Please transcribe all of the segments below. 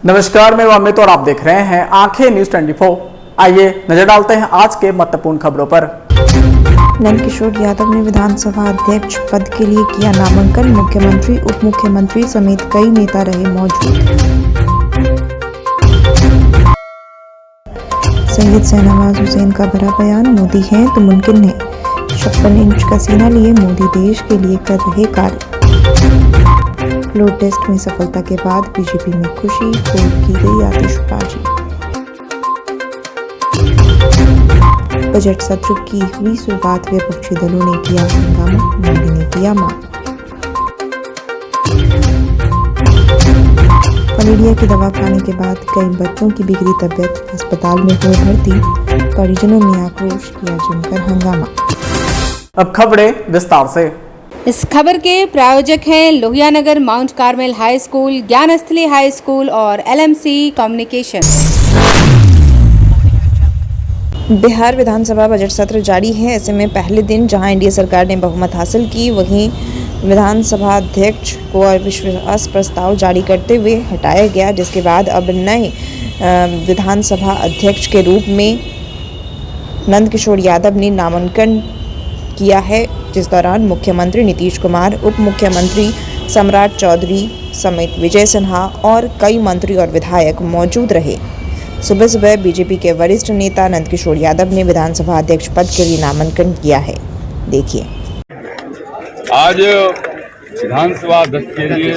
नमस्कार, मैं अमित और आप देख रहे हैं आंखें न्यूज 24। आइए नजर डालते हैं आज के महत्वपूर्ण खबरों पर। नंदकिशोर यादव ने विधानसभा अध्यक्ष पद के लिए किया नामांकन। मुख्यमंत्री, उप मुख्यमंत्री समेत कई नेता रहे मौजूद। सैयद शहनवाज हुसैन का बड़ा बयान, मोदी हैं तो मुमकिन है। 56 इंच का सीना लिए मोदी देश के लिए कर रहे कार्य। फ्लोर टेस्ट में सफलता के बाद बीजेपी में खुशी, खूब की गई आतिशबाजी। बजट सत्र की हुई शुरुआत, विपक्षी दलों ने किया हंगामा, मोदी ने किया मांग। मलेरिया की दवा खाने के बाद कई बच्चों की बिगड़ी तबीयत, अस्पताल में हुए भर्ती, परिजनों में आक्रोश, किया जमकर हंगामा। अब खबरें विस्तार से। इस खबर के प्रायोजक हैं Lohianagar mount Carmel high school, Gyansthali high school और LMC कम्युनिकेशन। बिहार विधानसभा बजट सत्र जारी है। ऐसे में पहले दिन जहां एनडीए सरकार ने बहुमत हासिल की, वहीं विधानसभा अध्यक्ष को अविश्वास प्रस्ताव जारी करते हुए हटाया गया, जिसके बाद अब नए विधानसभा अध्यक्ष के रूप में नंदकिशोर यादव ने नामांकन किया है, जिस दौरान मुख्यमंत्री नीतीश कुमार, उप मुख्यमंत्री सम्राट चौधरी समेत विजय सिन्हा और कई मंत्री और विधायक मौजूद रहे। सुबह सुबह बीजेपी के वरिष्ठ नेता नंदकिशोर यादव ने विधानसभा अध्यक्ष पद के लिए नामांकन किया है। देखिए, आज विधानसभा अध्यक्ष के लिए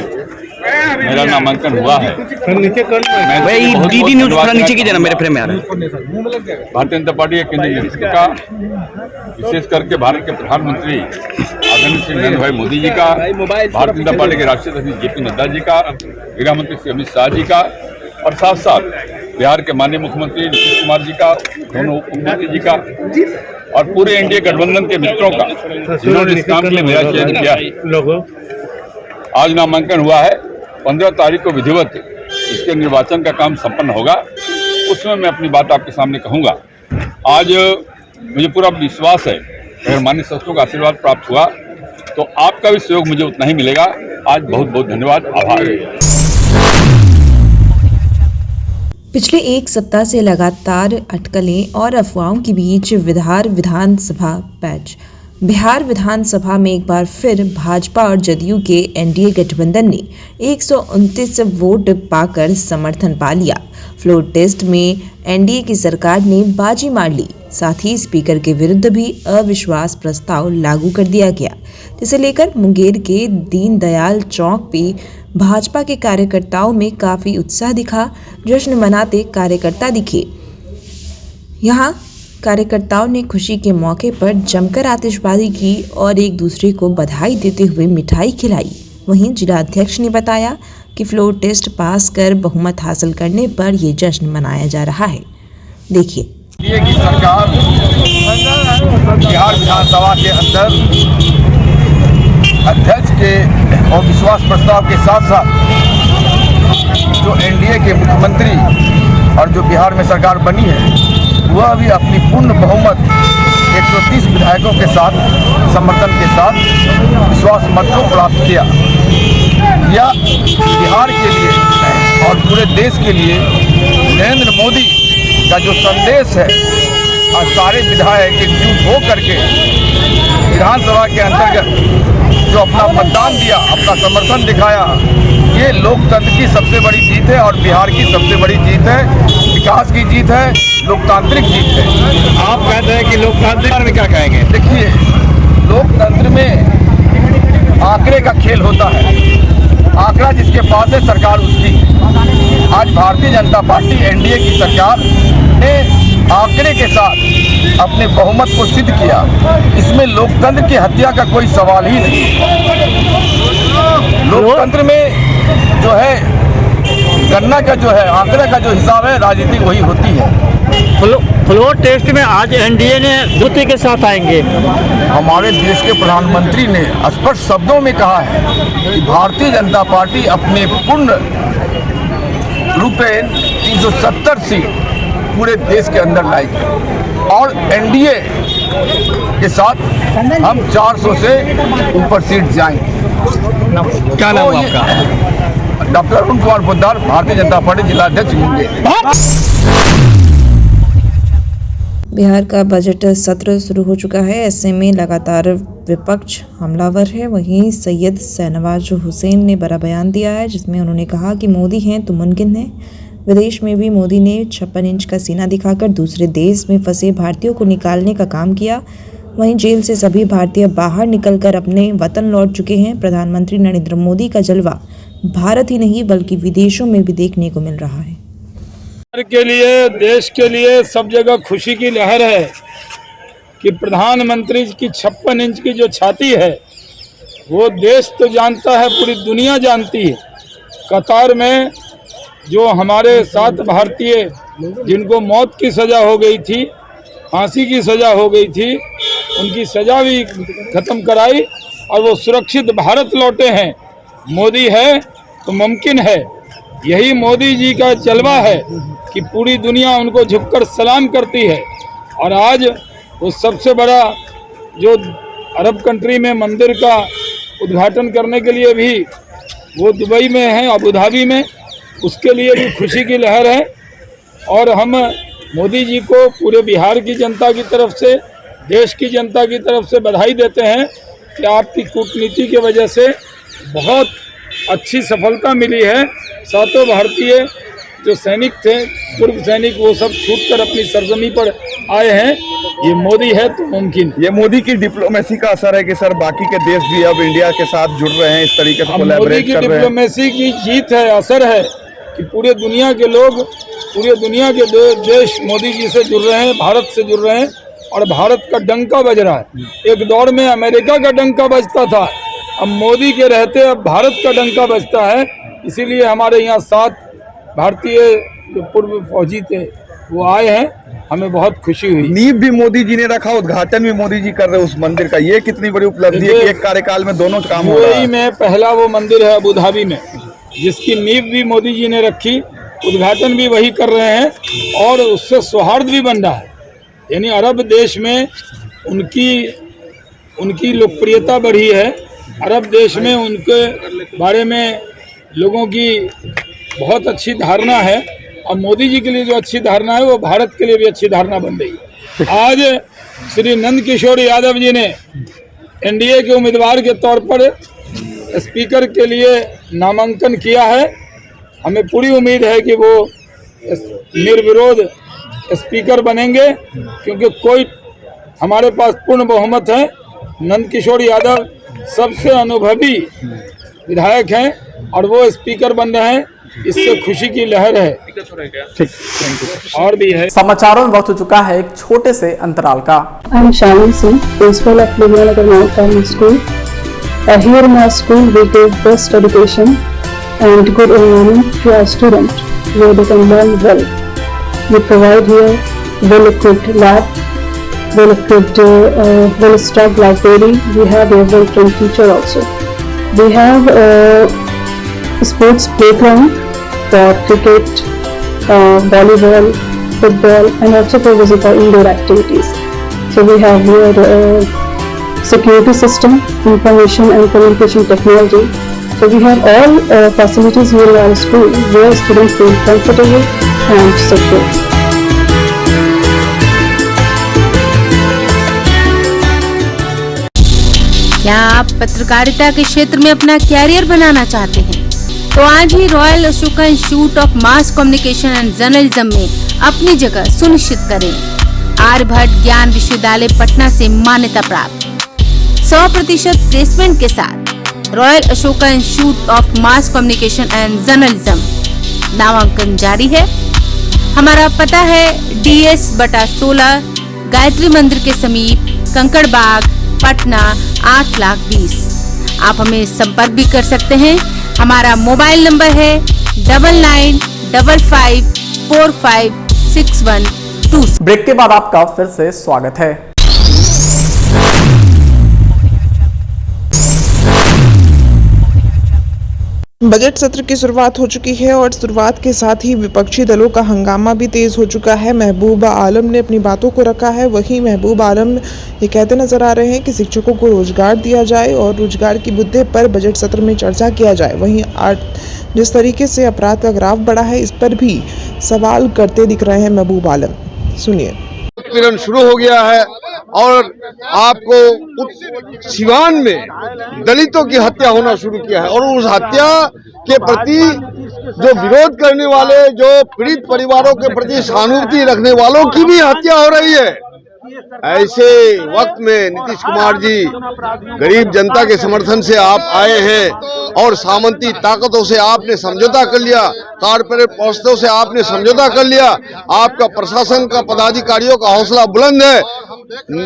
मेरा नामांकन हुआ है। भाई दीदी न्यूज़ थोड़ा नीचे कीजिए ना, मेरे फ्रेम में आ रहा है। भारतीय जनता पार्टी के केंद्रीय नेतृत्व का, विशेष करके भारत के प्रधानमंत्री आदरणीय श्री नरेंद्र भाई मोदी जी का, भारतीय जनता पार्टी के राष्ट्रीय अध्यक्ष JP नड्डा जी का, गृह मंत्री श्री अमित शाह जी का और साथ साथ बिहार के माननीय मुख्यमंत्री नीतीश कुमार जी का, दोनों उप मुख्यमंत्री जी का और पूरे एनडीए गठबंधन के मित्रों का, जिन्होंने इस काम के लिए मेरा चयन किया है। आज नामांकन हुआ है। 15 तारीख को विधिवत इसके निर्वाचन का काम संपन्न होगा। उसमें मैं अपनी बात आपके सामने कहूँगा। आज मुझे पूरा विश्वास है, अगर माननीय शासकों का आशीर्वाद प्राप्त हुआ तो आपका भी सहयोग मुझे उतना ही मिलेगा। आज बहुत बहुत धन्यवाद, आभार। पिछले एक सप्ताह से लगातार अटकलें और अफवाहों के बीच बिहार विधानसभा पैच। बिहार विधानसभा में एक बार फिर भाजपा और जदयू के एनडीए गठबंधन ने 129 वोट पाकर समर्थन पा लिया। फ्लोर टेस्ट में एनडीए की सरकार ने बाजी मार ली। साथ ही स्पीकर के विरुद्ध भी अविश्वास प्रस्ताव लागू कर दिया गया, जिसे लेकर मुंगेर के दीनदयाल चौक पे भाजपा के कार्यकर्ताओं में काफी उत्साह दिखा। जश्न मनाते कार्यकर्ता दिखे। यहाँ कार्यकर्ताओं ने खुशी के मौके पर जमकर आतिशबाजी की और एक दूसरे को बधाई देते हुए मिठाई खिलाई। वहीं जिलाध्यक्ष ने बताया कि फ्लोर टेस्ट पास कर बहुमत हासिल करने पर ये जश्न मनाया जा रहा है। देखिए, एनडीए की सरकार बिहार विधानसभा के अंदर अध्यक्ष के और विश्वास प्रस्ताव के साथ साथ जो एनडीए के मुख्यमंत्री और जो बिहार में सरकार बनी है, वह भी अपनी पूर्ण बहुमत 130 विधायकों के साथ समर्थन के साथ विश्वास मत को प्राप्त किया। यह बिहार के लिए और पूरे देश के लिए नरेंद्र मोदी का जो संदेश है, और सारे विधायक एकजुट हो करके विधानसभा के अंतर्गत जो अपना मतदान दिया, अपना समर्थन दिखाया, ये लोकतंत्र की सबसे बड़ी जीत है और बिहार की सबसे बड़ी जीत है, विकास की जीत है, लोकतांत्रिक जीत है। आप कहते हैं कि लोकतांत्रिक में क्या कहेंगे? देखिए, लोकतंत्र में आंकड़े का खेल होता है। आंकड़ा जिसके पास है, सरकार उसकी। आज भारतीय जनता पार्टी एनडीए की सरकार ने आंकड़े के साथ अपने बहुमत को सिद्ध किया। इसमें लोकतंत्र की हत्या का कोई सवाल ही नहीं। लोकतंत्र में जो है गणना का जो है आंकड़े का जो हिसाब है, राजनीति वही होती है। फ्लोर टेस्ट में आज एनडीए ने जुटी के साथ आएंगे। हमारे देश के प्रधानमंत्री ने स्पष्ट शब्दों में कहा है कि भारतीय जनता पार्टी अपने पूर्ण रूपे 370 सीट पूरे देश के अंदर लाएगी और एनडीए के साथ हम 400 से ऊपर सीट जाएंगे। क्या नाम आपका? डॉक्टर अरुण कुमार पोद्दार, भारतीय जनता पार्टी जिलाध्यक्ष मुंगेर। बिहार का बजट सत्र शुरू हो चुका है। ऐसे में लगातार विपक्ष हमलावर है। वहीं सैयद शाहनवाज हुसैन ने बड़ा बयान दिया है, जिसमें उन्होंने कहा कि मोदी हैं तो मुमकिन है। विदेश में भी मोदी ने 56 इंच का सीना दिखाकर दूसरे देश में फंसे भारतीयों को निकालने का काम किया। वहीं जेल से सभी भारतीय बाहर निकलकर अपने वतन लौट चुके हैं। प्रधानमंत्री नरेंद्र मोदी का जलवा भारत ही नहीं बल्कि विदेशों में भी देखने को मिल रहा है। के लिए, देश के लिए सब जगह खुशी की लहर है कि प्रधानमंत्री की 56 इंच की जो छाती है वो देश तो जानता है, पूरी दुनिया जानती है। कतार में जो हमारे 7 भारतीय जिनको मौत की सज़ा हो गई थी, फांसी की सज़ा हो गई थी, उनकी सज़ा भी ख़त्म कराई और वो सुरक्षित भारत लौटे हैं। मोदी है तो मुमकिन है। यही मोदी जी का जलवा है कि पूरी दुनिया उनको झुककर सलाम करती है। और आज वो सबसे बड़ा जो अरब कंट्री में मंदिर का उद्घाटन करने के लिए भी वो दुबई में है, अबू धाबी में, उसके लिए भी खुशी की लहर है। और हम मोदी जी को पूरे बिहार की जनता की तरफ से, देश की जनता की तरफ से बधाई देते हैं कि आपकी कूटनीति की वजह से बहुत अच्छी सफलता मिली है। 7 भारतीय जो सैनिक थे, पूर्व सैनिक, वो सब छूटकर अपनी सरजमी पर आए हैं। ये मोदी है तो मुमकिन। ये मोदी की डिप्लोमेसी का असर है कि सर बाकी के देश भी अब इंडिया के साथ जुड़ रहे हैं, इस तरीके से कोलैबोरेट कर रहे हैं। मोदी की डिप्लोमेसी की जीत है, असर है कि पूरे दुनिया के लोग, पूरे दुनिया के देश मोदी जी से जुड़ रहे हैं, भारत से जुड़ रहे हैं और भारत का डंका बज रहा है। एक दौर में अमेरिका का डंका बजता था, अब मोदी के रहते अब भारत का डंका बजता है। इसीलिए हमारे यहाँ 7 भारतीय जो पूर्व फौजी थे वो आए हैं, हमें बहुत खुशी हुई। नींव भी मोदी जी ने रखा, उद्घाटन भी मोदी जी कर रहे हैं उस मंदिर का। ये कितनी बड़ी उपलब्धि है कि एक कार्यकाल में दोनों काम हो रहा है। UAE में पहला वो मंदिर है अबू धाबी में, जिसकी नींव भी मोदी जी ने रखी, उद्घाटन भी वही कर रहे हैं और उससे सौहार्द भी बन रहा है। यानी अरब देश में उनकी लोकप्रियता बढ़ी है। अरब देश में उनके बारे में लोगों की बहुत अच्छी धारणा है और मोदी जी के लिए जो अच्छी धारणा है वो भारत के लिए भी अच्छी धारणा बन रही है। आज श्री नंद किशोर यादव जी ने एनडीए के उम्मीदवार के तौर पर स्पीकर के लिए नामांकन किया है। हमें पूरी उम्मीद है कि वो निर्विरोध स्पीकर बनेंगे, क्योंकि कोई हमारे पास पूर्ण बहुमत है। नंद किशोर यादव सबसे अनुभवी विधायक हैं और वो स्पीकर बन रहे हैं, इससे खुशी की लहर है। ठीक, और भी है। समाचारों में वक्त हो चुका है एक छोटे से अंतराल का। I am Shalini Singh, principal of Lohianagar Mount Carmel School. Here in our school we give best education and good environment to our students where they can learn well. We provide here well-equipped lab, well-equipped, well-stocked library. We have a well-trained teacher also. We have a sports playground for cricket, volleyball, football, and also for physical indoor activities. So we have here security system, information and communication technology. So we have all facilities here in our school where students feel comfortable and secure. क्या आप पत्रकारिता के क्षेत्र में अपना career बनाना चाहते हैं? तो आज ही royal Ashoka institute of mass communication and journalism में अपनी जगह सुनिश्चित करें। आर्यभट्ट ज्ञान विश्वविद्यालय पटना से मान्यता प्राप्त 100% प्लेसमेंट के साथ royal Ashoka institute of mass communication and journalism नामांकन जारी है। हमारा पता है DS/16 गायत्री मंदिर के समीप, कंकड़ बाग, पटना 8,20,000। आप हमें संपर्क भी कर सकते हैं। हमारा मोबाइल नंबर है 9955456126। ब्रेक के बाद आपका फिर से स्वागत है। बजट सत्र की शुरुआत हो चुकी है और शुरुआत के साथ ही विपक्षी दलों का हंगामा भी तेज हो चुका है। महबूब आलम ने अपनी बातों को रखा है। वहीं महबूब आलम ये कहते नजर आ रहे हैं कि शिक्षकों को रोजगार दिया जाए और रोजगार के मुद्दे पर बजट सत्र में चर्चा किया जाए। वहीं जिस तरीके से अपराध का ग्राफ बढ़ा है, इस पर भी सवाल करते दिख रहे हैं महबूब आलम। सुनिए। उत्पीड़न शुरू हो गया है और आपको सिवान में दलितों की हत्या होना शुरू किया है और उस हत्या के प्रति जो विरोध करने वाले, जो पीड़ित परिवारों के प्रति सहानुभूति रखने वालों की भी हत्या हो रही है। ऐसे वक्त में नीतीश कुमार जी गरीब जनता के समर्थन से आप आए हैं और सामंती ताकतों से आपने समझौता कर लिया, कारपोरेट पौस्तों से आपने समझौता कर लिया। आपका प्रशासन का पदाधिकारियों का हौसला बुलंद है।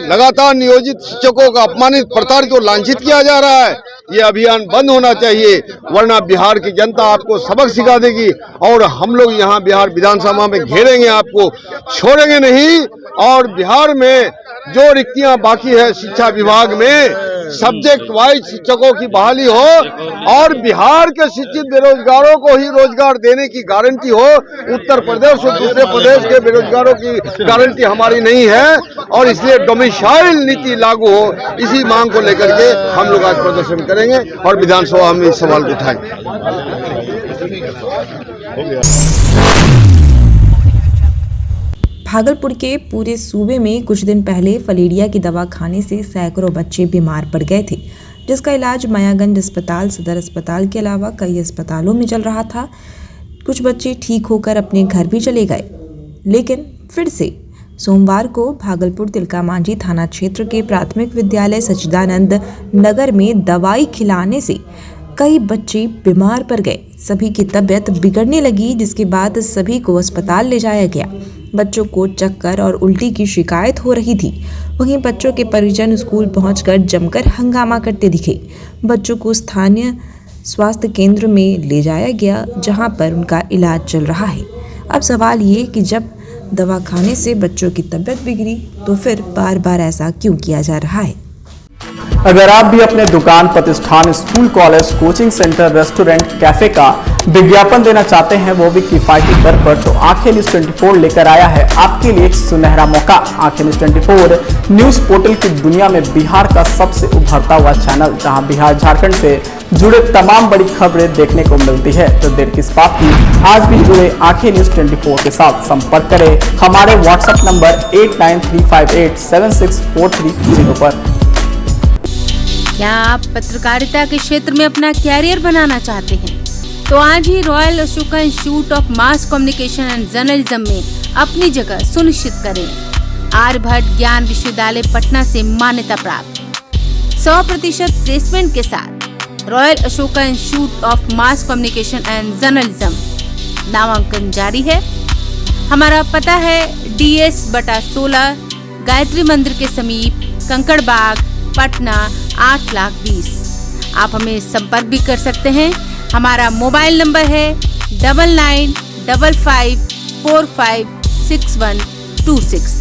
लगातार नियोजित शिक्षकों का अपमानित, प्रताड़ित और लांछित किया जा रहा है। ये अभियान बंद होना चाहिए, वरना बिहार की जनता आपको सबक सिखा देगी और हम लोग यहाँ बिहार विधानसभा में घेरेंगे, आपको छोड़ेंगे नहीं। और बिहार में जो रिक्तियां बाकी है शिक्षा विभाग में, सब्जेक्ट वाइज शिक्षकों की बहाली हो और बिहार के शिक्षित बेरोजगारों को ही रोजगार देने की गारंटी हो। उत्तर प्रदेश और दूसरे प्रदेश के बेरोजगारों की गारंटी हमारी नहीं है और इसलिए डोमिसाइल नीति लागू हो, इसी मांग को लेकर के हम लोग आज प्रदर्शन करेंगे और विधानसभा में इस सवाल उठाएंगे। भागलपुर के पूरे सूबे में कुछ दिन पहले फलेरिया की दवा खाने से सैकड़ों बच्चे बीमार पड़ गए थे, जिसका इलाज मायागंज अस्पताल, सदर अस्पताल के अलावा कई अस्पतालों में चल रहा था। कुछ बच्चे ठीक होकर अपने घर भी चले गए, लेकिन फिर से सोमवार को भागलपुर तिलका मांझी थाना क्षेत्र के प्राथमिक विद्यालय सच्चिदानंद नगर में दवाई खिलाने से कई बच्चे बीमार पड़ गए। सभी की तबीयत बिगड़ने लगी, जिसके बाद सभी को अस्पताल ले जाया गया। बच्चों को चक्कर और उल्टी की शिकायत हो रही थी। वहीं बच्चों के परिजन स्कूल पहुंचकर जमकर हंगामा करते दिखे। बच्चों को स्थानीय स्वास्थ्य केंद्र में ले जाया गया, जहां पर उनका इलाज चल रहा है। अब सवाल ये कि जब दवा खाने से बच्चों की तबीयत बिगड़ी तो फिर बार बार ऐसा क्यों किया जा रहा है। अगर आप भी अपने दुकान, प्रतिष्ठान, school, college, coaching centre, restaurant, cafe का विज्ञापन देना चाहते हैं, वो भी किफायती दर पर, तो आंखें न्यूज 24 लेकर आया है आपके लिए एक सुनहरा मौका। आंखें न्यूज 24 न्यूज पोर्टल की दुनिया में बिहार का सबसे उभरता हुआ चैनल, जहां बिहार झारखंड से जुड़े तमाम बड़ी खबरें देखने को मिलती है। तो देर किस बात की, आज भी जुड़े आंखें न्यूज 24 के साथ। संपर्क करें हमारे व्हाट्सएप नंबर 8935876430 पर। क्या आप पत्रकारिता के क्षेत्र में अपना कैरियर बनाना चाहते हैं? तो आज ही royal Ashoka institute of mass communication and journalism में अपनी जगह सुनिश्चित करें। आर्यभट्ट ज्ञान विश्वविद्यालय पटना से मान्यता प्राप्त 100% प्लेसमेंट के साथ royal Ashoka institute of mass communication and journalism नामांकन जारी है। हमारा पता है DS/16 गायत्री मंदिर के समीप, कंकड़ बाग, पटना 8,20,000। आप हमें संपर्क भी कर सकते हैं। हमारा मोबाइल नंबर है 9955456126।